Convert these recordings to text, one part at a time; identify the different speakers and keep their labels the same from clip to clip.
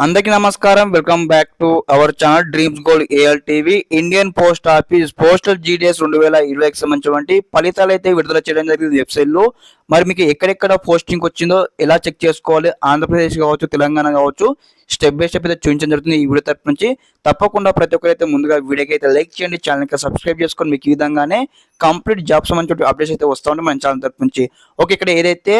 Speaker 1: అందరికీ నమస్కారం. Welcome back to our channel Dreams Gold AL TV. Indian post office postal GDS 2020కి సంబంధించినటువంటి ఫలితాలు అయితే విడుదల చేయడం జరిగింది వెబ్సైట్లో. మరి మీకు ఎక్కడెక్కడ పోస్టింగ్ వచ్చిందో ఎలా చెక్ చేసుకోవాలి, ఆంధ్రప్రదేశ్ కావచ్చు, తెలంగాణ కావచ్చు, స్టెప్ బై స్టెప్ అయితే చూపించడం జరుగుతుంది ఈ వీడియో తరపు నుంచి. తప్పకుండా ప్రతి ఒక్కరైతే ముందుగా వీడియోకి అయితే లైక్ చేయండి, ఛానల్కి సబ్స్క్రైబ్ చేసుకొని మీకు ఈ విధంగానే కంప్లీట్ జాబ్ సంబంధించిన అప్డేట్స్ అయితే వస్తూ ఉంటాయి మన ఛానల్ తరపు నుంచి. ఓకే, ఇక్కడ ఏదైతే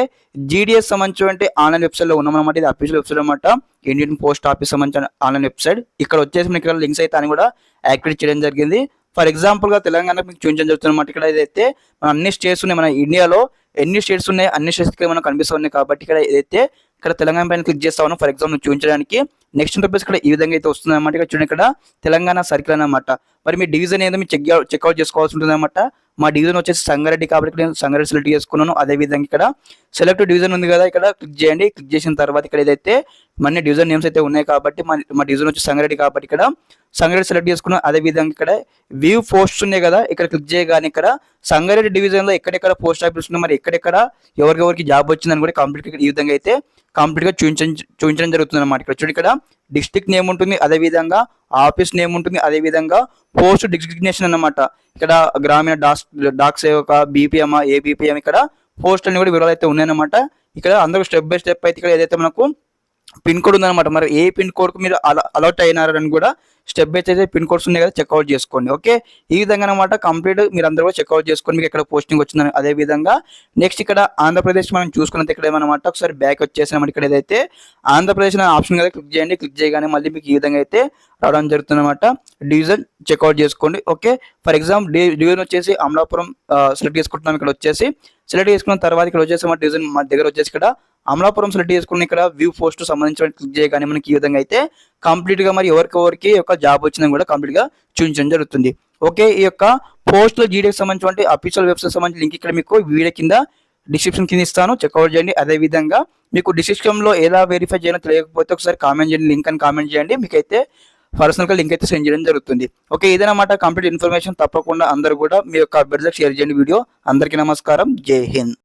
Speaker 1: జీడీఎస్ సంబంధించి ఆన్లైన్ వెబ్సైట్లో ఉన్నామన్నమాట. ఇది అఫీషియల్ వెబ్సైట్ అనమాట, ఇండియన్ పోస్ట్ ఆఫీస్ సంబంధించిన ఆన్లైన్ వెబ్సైట్. ఇక్కడ వచ్చేసి మీకు ఇక్కడ లింక్స్ అయితే అని కూడా యాక్టివేట్ చేయడం జరిగింది. ఫర్ ఎగ్జాంపుల్ గా తెలంగాణ మీకు చూపించడం జరుగుతుంది అనమాట. ఇక్కడ ఏదైతే మన అన్ని స్టేట్స్ ఉన్నాయి, మన ఇండియాలో ఎన్ని స్టేట్స్ ఉన్నాయి అన్ని స్టేట్స్ మనకు కనిపిస్తున్నాయి. కాబట్టి ఇక్కడ ఏదైతే ఇక్కడ తెలంగాణ పైన క్లిక్ చేస్తా ఉన్నాం ఫర్ ఎగ్జాంపుల్ చూపించడానికి. నెక్స్ట్ ఇంటర్ఫేస్ ఇక్కడ ఈ విధంగా అయితే వస్తుంది అనమాట. ఇక్కడ చూడండి, ఇక్కడ తెలంగాణ సర్కిల్ అనమాట. మరి మీ డివిజన్ ఏదో మీరు చెక్అవుట్ చేసుకోవాల్సి ఉంటుంది అనమాట. మా డివిజన్ వచ్చేసి సంగారెడ్డి కాబట్టి ఇక్కడ నేను సంగారెడ్డి సెలెక్ట్ చేసుకున్నాను. అదేవిధంగా ఇక్కడ సెలెక్ట్ డివిజన్ ఉంది కదా, ఇక్కడ క్లిక్ చేయండి. క్లిక్ చేసిన తర్వాత ఇక్కడ ఏదైతే మన డివిజన్ నేమ్స్ అయితే ఉన్నాయి కాబట్టి మా డివిజన్ వచ్చి సంగారెడ్డి కాబట్టి ఇక్కడ సంగారెడ్డి సెలెక్ట్ చేసుకున్నాం. అదేవిధంగా ఇక్కడ వ్యూ పోస్ట్స్ ఉన్నాయి కదా, ఇక్కడ క్లిక్ చేయగానే ఇక్కడ సంగారెడ్డి డివిజన్లో ఎక్కడెక్కడ పోస్ట్ ఆఫీస్ ఉన్నాయి, మరి ఎక్కడెక్కడ ఎవరికి జాబ్ వచ్చిందని కూడా కంప్లీట్ ఈ విధంగా అయితే కంప్లీట్గా చూపించడం జరుగుతుంది అనమాట. ఇక్కడ చూడండి, ఇక్కడ డిస్ట్రిక్ట్ నేమ్ ఉంటుంది, అదేవిధంగా ఆఫీస్ నేమ్ ఉంటుంది, అదేవిధంగా పోస్ట్ డిజిగ్నేషన్ అన్నమాట. ఇక్కడ గ్రామీణ డాక్ సేవక, బీపీఎం, ఏబీపీఎం, ఇక్కడ పోస్ట్ అని కూడా వివరాలు అయితే ఉన్నాయన్నమాట. ఇక్కడ అందరూ స్టెప్ బై స్టెప్ అయితే ఇక్కడ ఏదైతే మనకు పిన్ కోడ్ ఉందన్నమాట. మరి ఏ పిన్ కోడ్కు మీరు అలౌట్ అయినారని కూడా స్టెప్ బై అయితే పిన్ కోడ్స్ ఉన్నాయి కదా, చెక్అవుట్ చేసుకోండి. ఓకే, ఈ విధంగా అనమాట కంప్లీట్ మీరు అందరూ కూడా చెక్అవుట్ చేసుకొని మీకు ఇక్కడ పోస్టింగ్ వచ్చిందని. అదేవిధంగా నెక్స్ట్ ఇక్కడ ఆంధ్రప్రదేశ్ మనం చూసుకున్నది ఇక్కడ ఏమన్నమాట, ఒకసారి బ్యాక్ వచ్చేసినమాట. ఇక్కడ ఏదైతే ఆంధ్రప్రదేశ్ అనే ఆప్షన్ కదా క్లిక్ చేయండి. క్లిక్ చేయగానే మళ్ళీ మీకు ఈ విధంగా అయితే రావడం జరుగుతుంది అనమాట. డివిజన్ చెక్అవుట్ చేసుకోండి. ఓకే, ఫర్ ఎగ్జాంపుల్ డివిజన్ వచ్చేసి అమలాపురం సెలెక్ట్ చేసుకుంటున్నాం. ఇక్కడ వచ్చేసి సెలెక్ట్ చేసుకున్న తర్వాత ఇక్కడ వచ్చేసి మన డివిజన్ మా దగ్గర వచ్చేసి ఇక్కడ అమలాపురం సెలెక్ట్ చేసుకుని ఇక్కడ వ్యూ పోస్ట్ సంబంధించిన క్లిక్ చేయగానే మనకి ఈ విధంగా అయితే కంప్లీట్ గా మరి ఎవరికి యొక్క జాబ్ వచ్చిందని కూడా కంప్లీట్ గా చూపించడం జరుగుతుంది. ఓకే, ఈ యొక్క పోస్ట్ లో జీడీఎస్ సంబంధించిన అఫీషియల్ వెబ్సైట్ సంబంధించిన లింక్ ఇక్కడ మీకు వీడియో కింద డిస్క్రిప్షన్ కింద ఇస్తాను, చెక్అవుట్ చేయండి. అదేవిధంగా మీకు డిస్క్రిప్షన్ లో ఎలా వెరిఫై చేయాలో తెలియకపోతే ఒకసారి కామెంట్ చేయండి, లింక్ అని కామెంట్ చేయండి, మీకైతే పర్సనల్ గా లింక్ అయితే సెండ్ చేయడం జరుగుతుంది. ఓకే, ఇదన్నమాట కంప్లీట్ ఇన్ఫర్మేషన్. తప్పకుండా అందరూ కూడా మీ యొక్క అభ్యర్థులకు షేర్ చేయండి వీడియో. అందరికీ నమస్కారం, జై హింద్.